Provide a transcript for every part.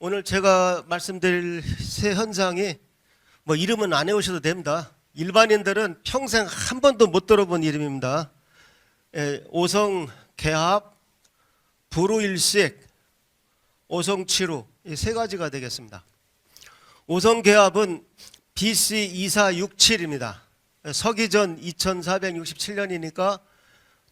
오늘 제가 말씀드릴 새 현상이 뭐 이름은 안 외우셔도 됩니다. 일반인들은 평생 한 번도 못 들어본 이름입니다. 오성 개합, 불우일식, 오성치루 이 세 가지가 되겠습니다. 오성 개합은 BC 2467입니다. 서기전 2467년이니까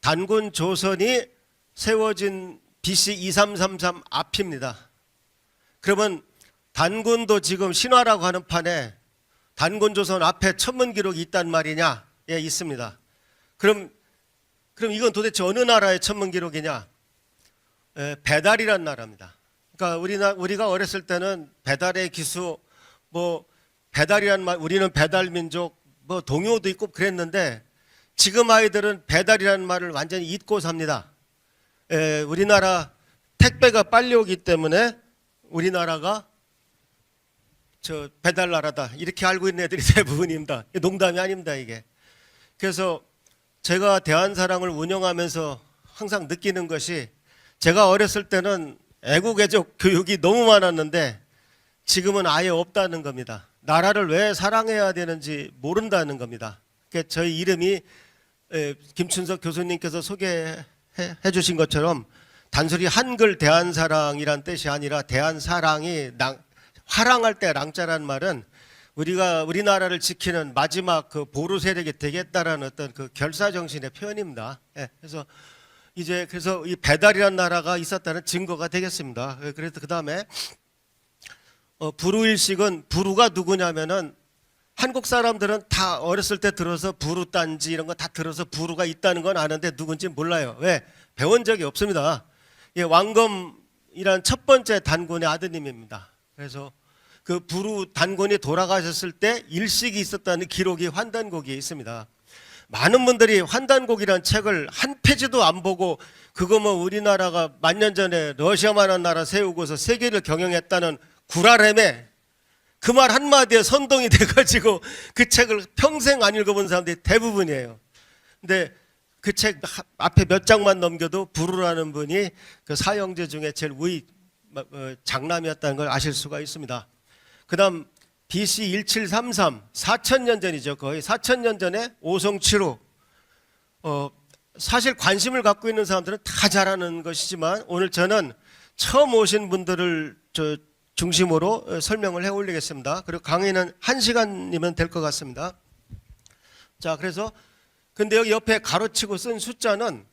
단군 조선이 세워진 BC 2333 앞입니다. 그러면 단군도 지금 신화라고 하는 판에 단군 조선 앞에 천문 기록이 있단 말이냐? 예, 있습니다. 그럼 이건 도대체 어느 나라의 천문 기록이냐? 배달이란 나라입니다. 그러니까 우리가 어렸을 때는 배달의 기수, 뭐 배달이란 말, 우리는 배달 민족, 뭐 동요도 있고 그랬는데 지금 아이들은 배달이라는 말을 완전히 잊고 삽니다. 우리나라 택배가 빨리 오기 때문에 우리나라가 저 배달 나라다 이렇게 알고 있는 애들이 대부분입니다. 농담이 아닙니다 이게. 그래서 제가 대한사랑을 운영하면서 항상 느끼는 것이 제가 어렸을 때는 애국애적 교육이 너무 많았는데 지금은 아예 없다는 겁니다. 나라를 왜 사랑해야 되는지 모른다는 겁니다. 저희 이름이 김춘석 교수님께서 소개해 주신 것처럼 단순히 한글 대한사랑이란 뜻이 아니라 대한사랑이 화랑할 때 랑자라는 말은 우리나라를 지키는 마지막 그 보루 세력이 되겠다라는 어떤 그 결사 정신의 표현입니다. 그래서 이 배달이라는 나라가 있었다는 증거가 되겠습니다. 그래서 그 다음에 불우일식은 불우가 누구냐면은 한국 사람들은 다 어렸을 때 들어서 부루단지 이런 거 다 들어서 부루가 있다는 건 아는데 누군지 몰라요. 왜? 배운 적이 없습니다. 왕검이란 첫 번째 단군의 아드님입니다. 그래서 그 부루 단군이 돌아가셨을 때 일식이 있었다는 기록이 환단곡에 있습니다. 많은 분들이 환단곡이라는 책을 한 페이지도 안 보고 그거 뭐 우리나라가 만년 전에 러시아만한 나라 세우고서 세계를 경영했다는 구라렘에 그 말 한마디에 선동이 돼가지고 그 책을 평생 안 읽어본 사람들이 대부분이에요. 근데 그 책 앞에 몇 장만 넘겨도 부루라는 분이 그 사형제 중에 제일 장남이었다는 걸 아실 수가 있습니다. 그 다음 BC 1733 4000년 전이죠. 거의 4000년 전에 오성치루. 사실 관심을 갖고 있는 사람들은 다 잘 아는 것이지만 오늘 저는 처음 오신 분들을 중심으로 설명을 해 올리겠습니다. 그리고 강의는 1시간이면 될 것 같습니다. 자, 그래서 근데 여기 옆에 가로치고 쓴 숫자는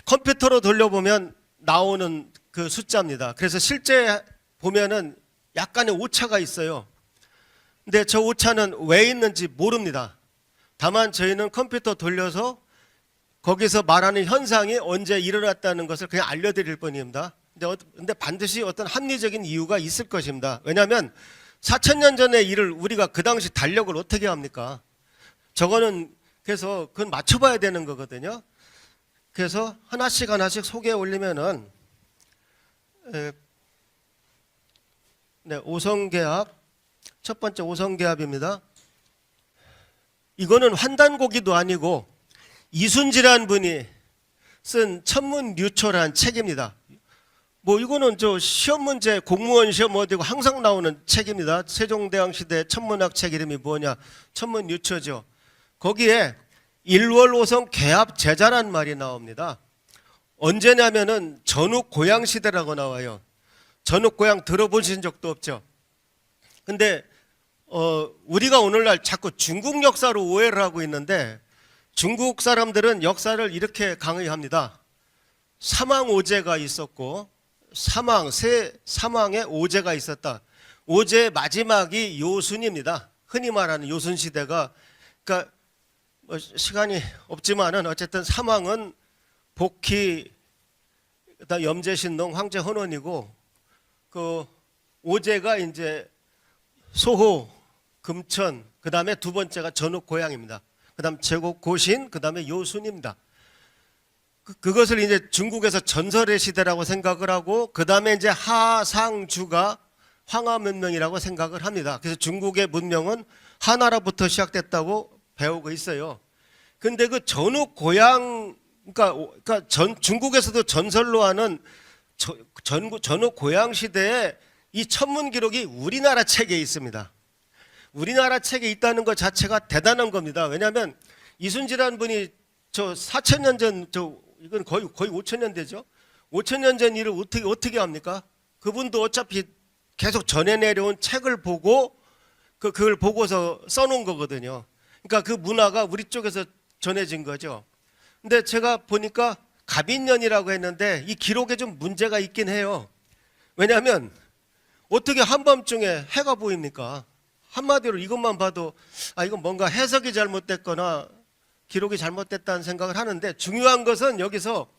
컴퓨터로 돌려보면 나오는 그 숫자입니다. 그래서 실제 보면은 약간의 오차가 있어요. 근데 저 오차는 왜 있는지 모릅니다. 다만 저희는 컴퓨터 돌려서 거기서 말하는 현상이 언제 일어났다는 것을 그냥 알려드릴 뿐입니다. 근데 반드시 어떤 합리적인 이유가 있을 것입니다. 왜냐하면 4000년 전의 일을 우리가 그 당시 달력을 어떻게 합니까? 저거는 그래서 그건 맞춰봐야 되는 거거든요. 그래서 하나씩 소개해 올리면은 오성개합 첫 번째 오성개합입니다. 이거는 환단고기도 아니고 이순지라는 분이 쓴 천문유초라는 책입니다. 뭐 이거는 저 시험 문제 공무원 시험 어디고 항상 나오는 책입니다. 세종대왕 시대 천문학 책 이름이 뭐냐? 천문유초죠. 거기에 일월오성 개합 제자란 말이 나옵니다. 언제냐면은 전욱 고양 시대라고 나와요. 전욱 고양 들어보신 적도 없죠. 근데 우리가 오늘날 자꾸 중국 역사로 오해를 하고 있는데 중국 사람들은 역사를 이렇게 강의합니다. 사망오제가 있었고 세 사망의 오제가 있었다. 오제의 마지막이 요순입니다. 흔히 말하는 요순 시대가 그러니까 뭐 시간이 없지만은 어쨌든 사망은 복희, 그다음 염제신농, 황제 헌원이고 그 오제가 이제 소호, 금천, 그다음에 두 번째가 전욱 고양입니다. 그다음 제곡고신, 그다음에 요순입니다. 그것을 이제 중국에서 전설의 시대라고 생각을 하고 그다음에 이제 하상주가 황하문명이라고 생각을 합니다. 그래서 중국의 문명은 하나라부터 시작됐다고 배우고 있어요. 근데 그 전욱 고양 그러니까 중국에서도 전설로 하는 전욱 고양 시대에 이 천문 기록이 우리나라 책에 있습니다. 우리나라 책에 있다는 것 자체가 대단한 겁니다. 왜냐하면 이순지라는 분이 저 4,000년 전, 이건 거의 5,000년 되죠. 5,000년 전 일을 어떻게 합니까? 그분도 어차피 계속 전해 내려온 책을 보고 그걸 보고서 써놓은 거거든요. 그러니까 그 문화가 우리 쪽에서 전해진 거죠. 근데 제가 보니까 갑인년이라고 했는데 이 기록에 좀 문제가 있긴 해요. 왜냐하면 어떻게 한밤중에 해가 보입니까? 한마디로 이것만 봐도 이건 뭔가 해석이 잘못됐거나 기록이 잘못됐다는 생각을 하는데, 중요한 것은 여기서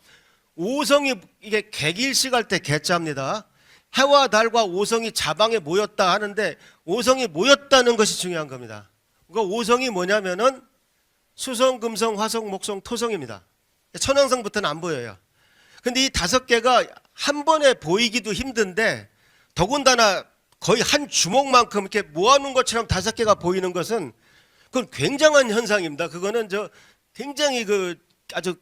오성이 이게 개길식할 때 개자입니다. 해와 달과 오성이 자방에 모였다 하는데 오성이 모였다는 것이 중요한 겁니다. 그러니까 오성이 뭐냐면은 수성, 금성, 화성, 목성, 토성입니다. 천왕성부터는 안 보여요. 근데 이 5개가 한 번에 보이기도 힘든데 더군다나 거의 한 주먹만큼 이렇게 모아놓은 것처럼 5개가 보이는 것은 그건 굉장한 현상입니다. 그거는 굉장히 아주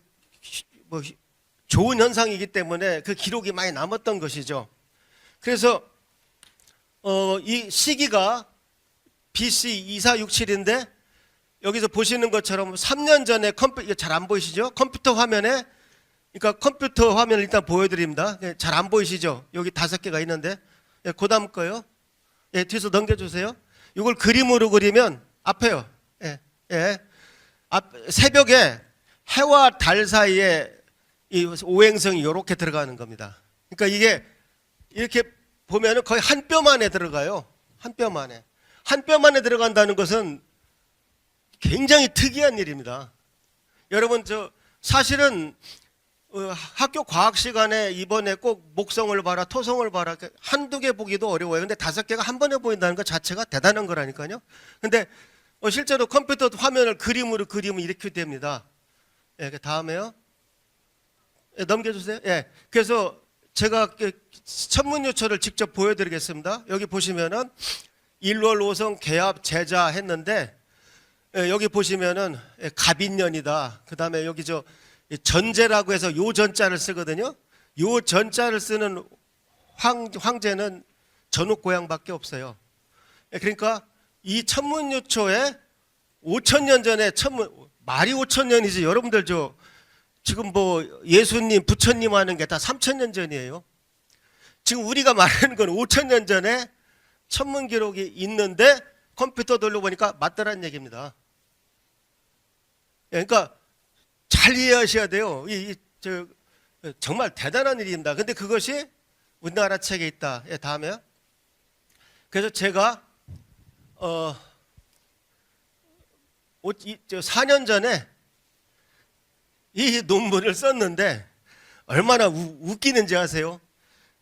좋은 현상이기 때문에 그 기록이 많이 남았던 것이죠. 그래서 이 시기가 BC 2467인데 여기서 보시는 것처럼 3년 전에 이거 잘 안 보이시죠? 컴퓨터 화면에, 그러니까 컴퓨터 화면을 일단 보여드립니다. 잘 안 보이시죠? 여기 5개가 있는데, 그 다음 거요. 뒤에서 넘겨주세요. 이걸 그림으로 그리면 앞에요. 새벽에 해와 달 사이에 이 오행성이 이렇게 들어가는 겁니다. 그러니까 이게 이렇게 보면은 거의 한 뼘 안에 들어가요. 한 뼘 안에. 한 뼘 안에 들어간다는 것은 굉장히 특이한 일입니다. 여러분, 사실은 학교 과학 시간에 이번에 꼭 목성을 봐라, 토성을 봐라, 한두 개 보기도 어려워요. 근데 5개가 한 번에 보인다는 것 자체가 대단한 거라니까요. 근데 실제로 컴퓨터 화면을 그림으로 그리면 이렇게 됩니다. 그 다음에요. 넘겨주세요. 그래서 제가 천문유초를 직접 보여드리겠습니다. 여기 보시면은 일월, 오성, 개합, 제자 했는데, 여기 보시면은 갑인년이다. 그 다음에 여기 전제라고 해서 요 전자를 쓰거든요. 요 전자를 쓰는 황제는 전욱고향밖에 없어요. 그러니까 이 천문유초에 5,000년 전에 말이 5,000년이지. 여러분들 지금 예수님, 부처님 하는 게 다 3,000년 전이에요. 지금 우리가 말하는 건 5,000년 전에 천문 기록이 있는데 컴퓨터 돌려보니까 맞더라는 얘기입니다. 그러니까 잘 이해하셔야 돼요. 정말 대단한 일입니다. 근데 그것이 우리나라 책에 있다. 다음에요. 그래서 제가 4년 전에 이 논문을 썼는데 얼마나 웃기는지 아세요?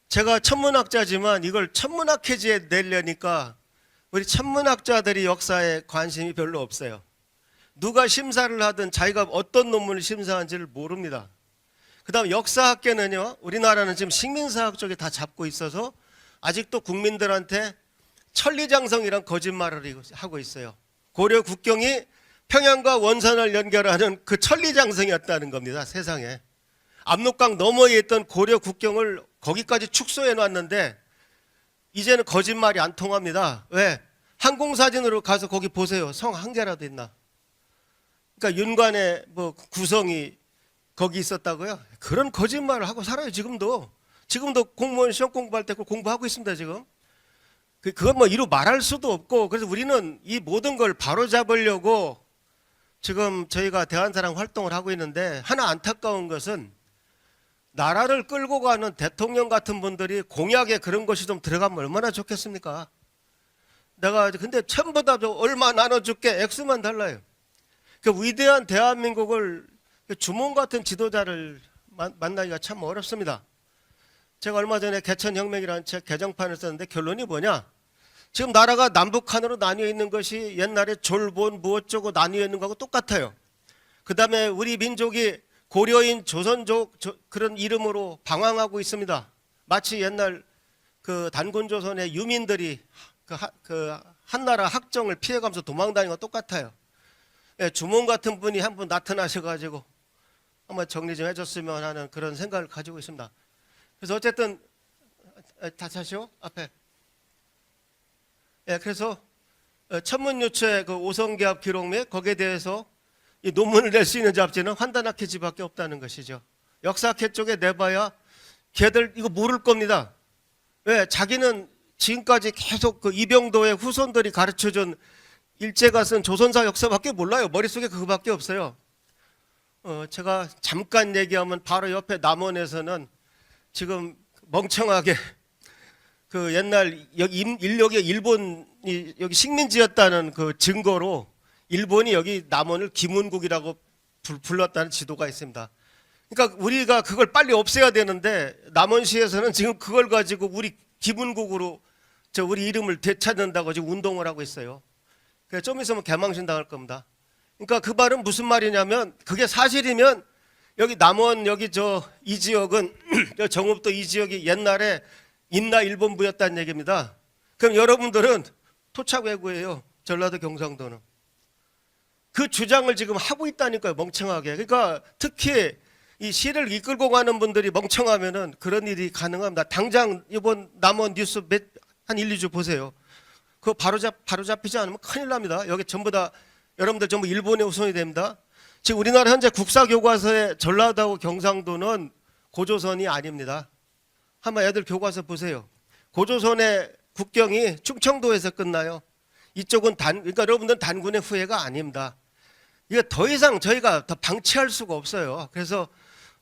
제가 천문학자지만 이걸 천문학회지에 내려니까 우리 천문학자들이 역사에 관심이 별로 없어요. 누가 심사를 하든 자기가 어떤 논문을 심사한지를 모릅니다. 그 다음 역사학계는요, 우리나라는 지금 식민사학 쪽에 다 잡고 있어서 아직도 국민들한테 천리장성이란 거짓말을 하고 있어요. 고려 국경이 평양과 원산을 연결하는 그 천리장성이었다는 겁니다. 세상에. 압록강 너머에 있던 고려 국경을 거기까지 축소해 놨는데 이제는 거짓말이 안 통합니다. 왜? 항공사진으로 가서 거기 보세요. 성 한 개라도 있나? 그러니까 윤관의 구성이 거기 있었다고요? 그런 거짓말을 하고 살아요. 지금도 공무원 시험 공부할 때 공부하고 있습니다. 지금. 그건 이루 말할 수도 없고, 그래서 우리는 이 모든 걸 바로잡으려고 지금 저희가 대한사랑 활동을 하고 있는데, 하나 안타까운 것은 나라를 끌고 가는 대통령 같은 분들이 공약에 그런 것이 좀 들어가면 얼마나 좋겠습니까? 근데 전부 다 얼마 나눠줄게, 액수만 달라요. 그 위대한 대한민국을 주몽 같은 지도자를 만나기가 참 어렵습니다. 제가 얼마 전에 개천혁명이라는 책 개정판을 썼는데 결론이 뭐냐? 지금 나라가 남북한으로 나뉘어 있는 것이 옛날에 졸본 무엇저고 나뉘어 있는 거하고 똑같아요. 그 다음에 우리 민족이 고려인 조선족 그런 이름으로 방황하고 있습니다. 마치 옛날 그 단군조선의 유민들이 그 한나라 학정을 피해가면서 도망다니는 거 똑같아요. 주몽 같은 분이 한 분 나타나셔가지고 한번 정리 좀 해줬으면 하는 그런 생각을 가지고 있습니다. 그래서 어쨌든 다시 하시오 앞에. 예, 그래서 천문유체 그 오성계합 기록 및 거기에 대해서 이 논문을 낼 수 있는 잡지는 환단학회지밖에 없다는 것이죠. 역사학회 쪽에 내봐야 걔들 이거 모를 겁니다. 왜? 자기는 지금까지 계속 그 이병도의 후손들이 가르쳐준 일제가 쓴 조선사 역사밖에 몰라요. 머릿속에 그거밖에 없어요. 제가 잠깐 얘기하면 바로 옆에 남원에서는 지금 멍청하게 그 옛날 여기 인력에 일본이 여기 식민지였다는 그 증거로 일본이 여기 남원을 김운국이라고 불렀다는 지도가 있습니다. 그러니까 우리가 그걸 빨리 없애야 되는데 남원시에서는 지금 그걸 가지고 우리 김운국으로 우리 이름을 되찾는다고 지금 운동을 하고 있어요. 그래서 좀 있으면 개망신 당할 겁니다. 그러니까 그 말은 무슨 말이냐면 그게 사실이면 여기 남원 여기 이 지역은 정읍도 이 지역이 옛날에 임나 일본부였다는 얘기입니다. 그럼 여러분들은 토착외구예요. 전라도 경상도는. 그 주장을 지금 하고 있다니까요. 멍청하게. 그러니까 특히 이 시를 이끌고 가는 분들이 멍청하면은 그런 일이 가능합니다. 당장 이번 남원 뉴스 한 1, 2주 보세요. 그거 바로 잡히지 않으면 큰일 납니다. 여기 전부 다 여러분들 전부 일본의 후손이 됩니다. 지금 우리나라 현재 국사교과서의 전라도하고 경상도는 고조선이 아닙니다. 한번 애들 교과서 보세요. 고조선의 국경이 충청도에서 끝나요. 이쪽은 그러니까 여러분들은 단군의 후예가 아닙니다. 이거 더 이상 저희가 더 방치할 수가 없어요. 그래서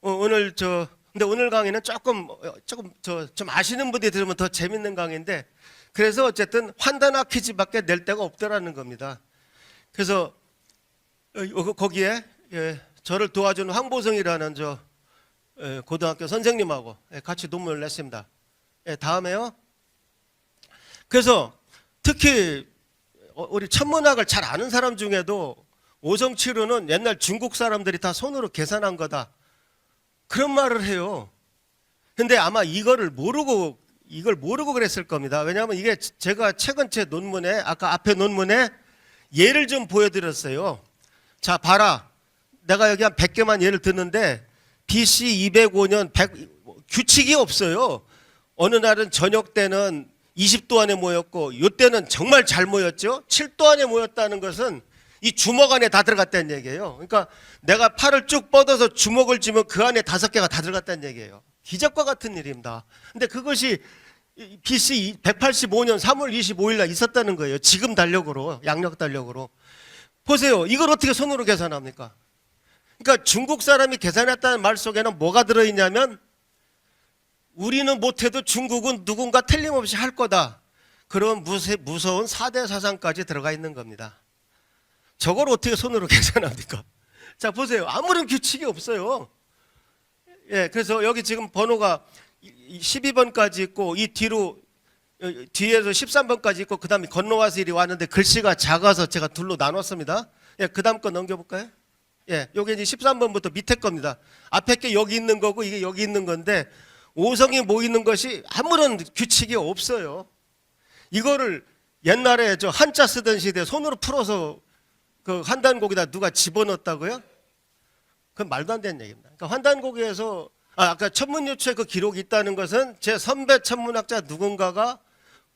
오늘 근데 오늘 강의는 조금 좀 아시는 분들이 들으면 더 재밌는 강의인데 그래서 어쨌든 환단학 퀴즈밖에 낼 데가 없더라는 겁니다. 그래서 거기에 저를 도와준 황보성이라는 고등학교 선생님하고 같이 논문을 냈습니다. 다음에요. 그래서 특히 우리 천문학을 잘 아는 사람 중에도 오성치루는 옛날 중국 사람들이 다 손으로 계산한 거다. 그런 말을 해요. 근데 아마 이걸 모르고 그랬을 겁니다. 왜냐하면 이게 제가 최근 제 논문에 아까 앞에 논문에 예를 좀 보여드렸어요. 자, 봐라. 내가 여기 한 100개만 예를 듣는데 BC 205년 규칙이 없어요. 어느 날은 저녁 때는 20도 안에 모였고 요때는 정말 잘 모였죠. 7도 안에 모였다는 것은 이 주먹 안에 다 들어갔다는 얘기예요. 그러니까 내가 팔을 쭉 뻗어서 주먹을 쥐면 그 안에 5개가 다 들어갔다는 얘기예요. 기적과 같은 일입니다. 근데 그것이 BC 185년 3월 25일 날 있었다는 거예요. 지금 달력으로, 양력 달력으로. 보세요. 이걸 어떻게 손으로 계산합니까? 그러니까 중국 사람이 계산했다는 말 속에는 뭐가 들어있냐면 우리는 못해도 중국은 누군가 틀림없이 할 거다. 그런 무서운 4대 사상까지 들어가 있는 겁니다. 저걸 어떻게 손으로 계산합니까? 자, 보세요. 아무런 규칙이 없어요. 예, 그래서 여기 지금 번호가 12번까지 있고 이 뒤에서 13번까지 있고 그 다음에 건너와서 이리 왔는데 글씨가 작아서 제가 둘로 나눴습니다. 예, 그 다음 거 넘겨볼까요? 예, 요게 이제 13번부터 밑에 겁니다. 앞에 게 여기 있는 거고 이게 여기 있는 건데 오성이 모이는 것이 아무런 규칙이 없어요. 이거를 옛날에 한자 쓰던 시대에 손으로 풀어서 그 환단고기다 누가 집어넣었다고요? 그건 말도 안 되는 얘기입니다. 그러니까 환단고기에서 아까 천문유체 그 기록이 있다는 것은 제 선배 천문학자 누군가가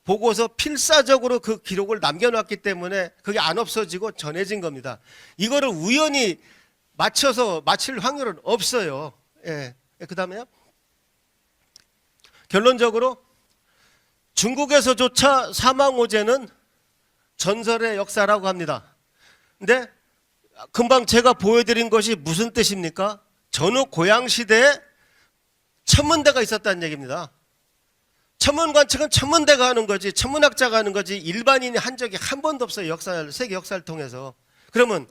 보고서 필사적으로 그 기록을 남겨놨기 때문에 그게 안 없어지고 전해진 겁니다. 이거를 우연히 맞춰서 맞힐 확률은 없어요. 예. 그 다음에요. 결론적으로 중국에서조차 사망오제는 전설의 역사라고 합니다. 근데 금방 제가 보여드린 것이 무슨 뜻입니까? 전후 고양시대에 천문대가 있었다는 얘기입니다. 천문관측은 천문대가 하는 거지 천문학자가 하는 거지 일반인이 한 적이 한 번도 없어요. 세계 역사를 통해서. 그러면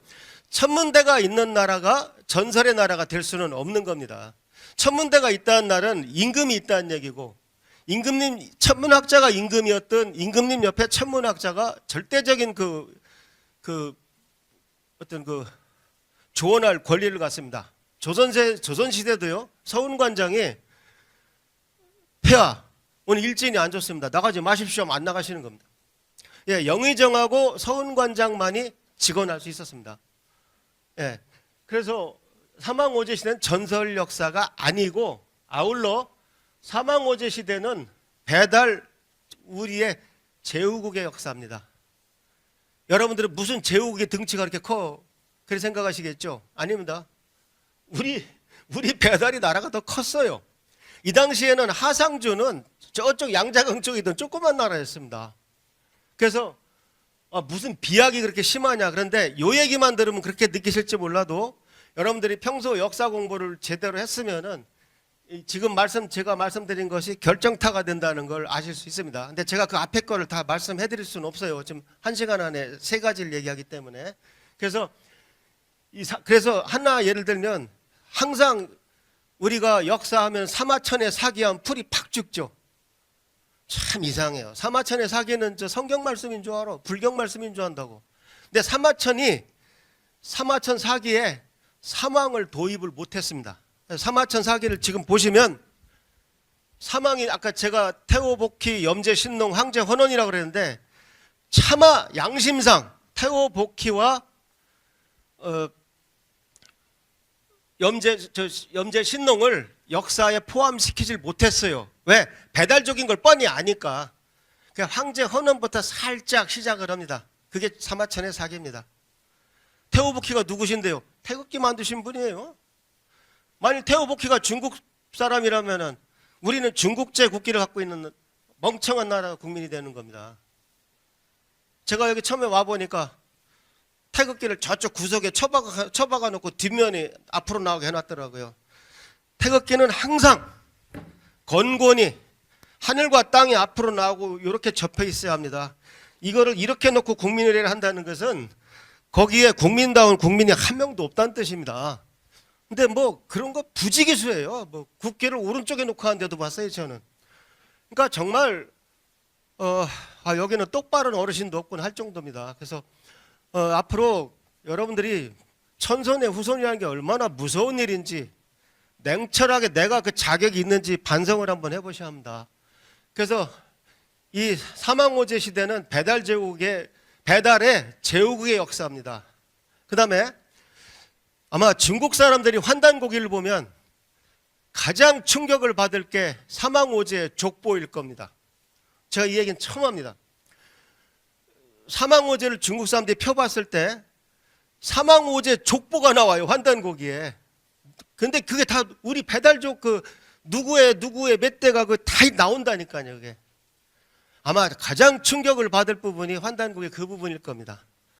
천문대가 있는 나라가 전설의 나라가 될 수는 없는 겁니다. 천문대가 있다는 말은 임금이 있다는 얘기고 임금님 천문학자가 임금이었던 임금님 옆에 천문학자가 절대적인 어떤 조언할 권리를 갖습니다. 조선시대도요. 서운관장이 폐하 오늘 일진이 안 좋습니다. 나가지 마십시오 하면 안 나가시는 겁니다. 예, 영의정하고 서운관장만이 직언할 수 있었습니다. 예, 그래서 사망오제 시대는 전설 역사가 아니고 아울러 사망오제 시대는 배달 우리의 제후국의 역사입니다. 여러분들은 무슨 제후국의 등치가 그렇게 커? 그렇게 생각하시겠죠? 아닙니다. 우리 배달이 나라가 더 컸어요. 이 당시에는 하상주는 저쪽 양자강 쪽이던 조그만 나라였습니다. 그래서 무슨 비약이 그렇게 심하냐. 그런데 요 얘기만 들으면 그렇게 느끼실지 몰라도 여러분들이 평소 역사 공부를 제대로 했으면은 지금 제가 말씀드린 것이 결정타가 된다는 걸 아실 수 있습니다. 근데 제가 그 앞에 거를 다 말씀해 드릴 수는 없어요. 지금 1시간 안에 3가지를 얘기하기 때문에. 그래서 하나 예를 들면 항상 우리가 역사하면 사마천의 사기하면 풀이 팍 죽죠. 참 이상해요. 사마천의 사기는 저 성경 말씀인 줄 알아. 불경 말씀인 줄 안다고. 근데 사마천 사기에 사망을 도입을 못했습니다. 사마천 사기를 지금 보시면 사망이 아까 제가 태오복희, 염제신농, 황제헌원이라고 그랬는데 차마 양심상 태오복희와 염제신농을 역사에 포함시키질 못했어요. 왜? 배달적인 걸 뻔히 아니까. 그러니까 황제헌원부터 살짝 시작을 합니다. 그게 사마천의 사기입니다. 태오복희가 누구신데요? 태극기 만드신 분이에요. 만일 태오복희가 중국 사람이라면은 우리는 중국제 국기를 갖고 있는 멍청한 나라 국민이 되는 겁니다. 제가 여기 처음에 와 보니까 태극기를 저쪽 구석에 처박아 놓고 뒷면이 앞으로 나오게 해놨더라고요. 태극기는 항상 건곤히 하늘과 땅이 앞으로 나오고 이렇게 접혀 있어야 합니다. 이거를 이렇게 놓고 국민의례를 한다는 것은 거기에 국민다운 국민이 한 명도 없다는 뜻입니다. 근데 뭐 그런 거 부지기수예요. 뭐 국기를 오른쪽에 놓고 하는데도 봤어요, 저는. 그러니까 정말 여기는 똑바른 어르신도 없군 할 정도입니다. 그래서 앞으로 여러분들이 천손의 후손이라는 게 얼마나 무서운 일인지 냉철하게 내가 그 자격이 있는지 반성을 한번 해보셔야 합니다. 그래서 이 사망오제 시대는 배달의 제후국의 역사입니다. 그 다음에 아마 중국 사람들이 환단고기를 보면 가장 충격을 받을 게 사망오제의 족보일 겁니다. 제가 이 얘기는 처음 합니다. 사망오제를 중국 사람들이 펴봤을 때 사망오제 족보가 나와요. 환단고기에. 근데 그게 다 우리 배달족 누구의 몇 대가 다 나온다니까요. 그게. 아마 가장 충격을 받을 부분이 환단고기 그 부분일 겁니다.